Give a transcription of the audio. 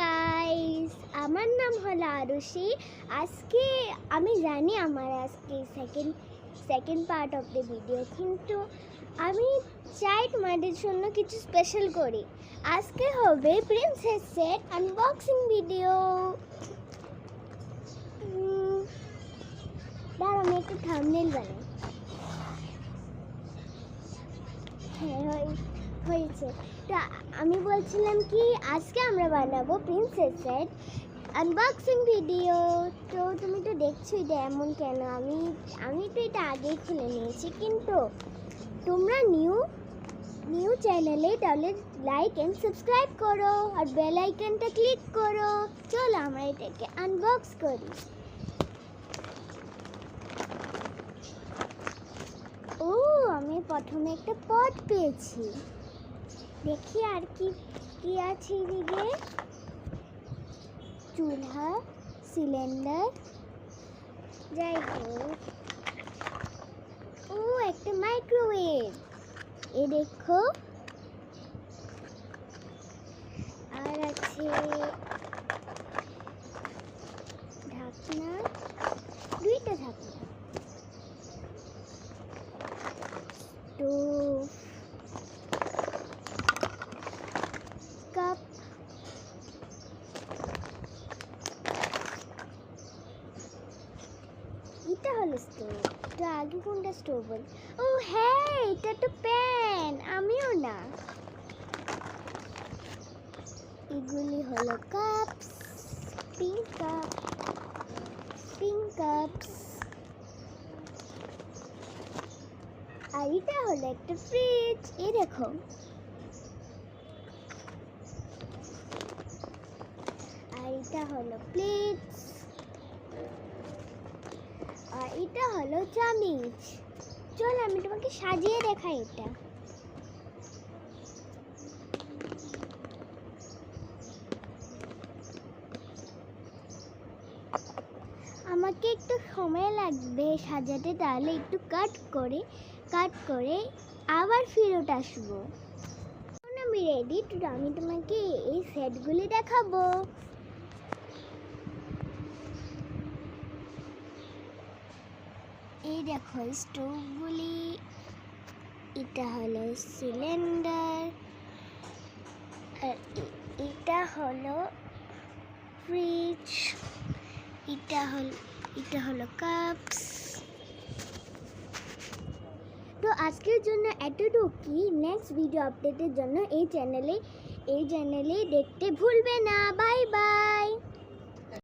Guys, আমার নাম হলো আরুষি। আজকে আমি জানি আমার আজকে second part of the video, কিন্তু আমি চাই তোমাদের জন্য কিছু স্পেশাল করি। আজকে হবে প্রিন্সেস সেট আনবক্সিং ভিডিও। দাঁড়াও, আমি একটু থাম্বনেল বানাই। হ্যাঁ, হয়েছে। তো আমি বলছিলাম কি, আজকে আমরা বানাবো প্রিন্সেস সেট আনবক্সিং ভিডিও। তো তুমি তো দেখছোই এটা এমন কেন, আমি তো এটা আগেই খুলে নিয়েছি, কিন্তু তোমরা নিউ চ্যানেলে তাহলে লাইক অ্যান্ড সাবস্ক্রাইব করো আর বেল আইকনটা ক্লিক করো। চলো আমরা এটাকে আনবক্স করি। ও, আমি প্রথমে একটা পট পেয়েছি। দেখি আর কি কি আছে এদিকে। চুলহা, সিলিন্ডার, যাই হোক। ও, একটা মাইক্রোওয়েভ, এ দেখো। আর আছে ঢাকনা, দুইটা ঢাকনা। স্টোভ, কাপ, এটা হলো স্টোভ। তো আগে কোনটা স্টোভ বল? ও হ্যাঁ, এটা তো প্যান, আমিও না। এগুলি হলো কাপস, পিঙ্ক কাপস। আর এটা হলো একটা ফ্রিজ, এই দেখো। আর এটা হলো প্লেটস, আর এটা হলো চামিচ। চল আমি তোমাকে সাজিয়ে দেখাই এটা। আমাকে একটু সময় লাগবে সাজাতে, তাহলে একটু কাট করে আবার ফেরত আসবো। এখন আমি রেডি, তো আমি তোমাকে এই সেটগুলি দেখাবো। এই দেখো স্টোভগুলি, এটা হলো সিলিন্ডার, আর এটা হলো ফ্রিজ, এটা হলো কাপস। তো আজকের জন্য এতটুকুই। নেক্সট ভিডিও আপডেটের জন্য এই চ্যানেলে দেখতে ভুলবে না। Bye bye.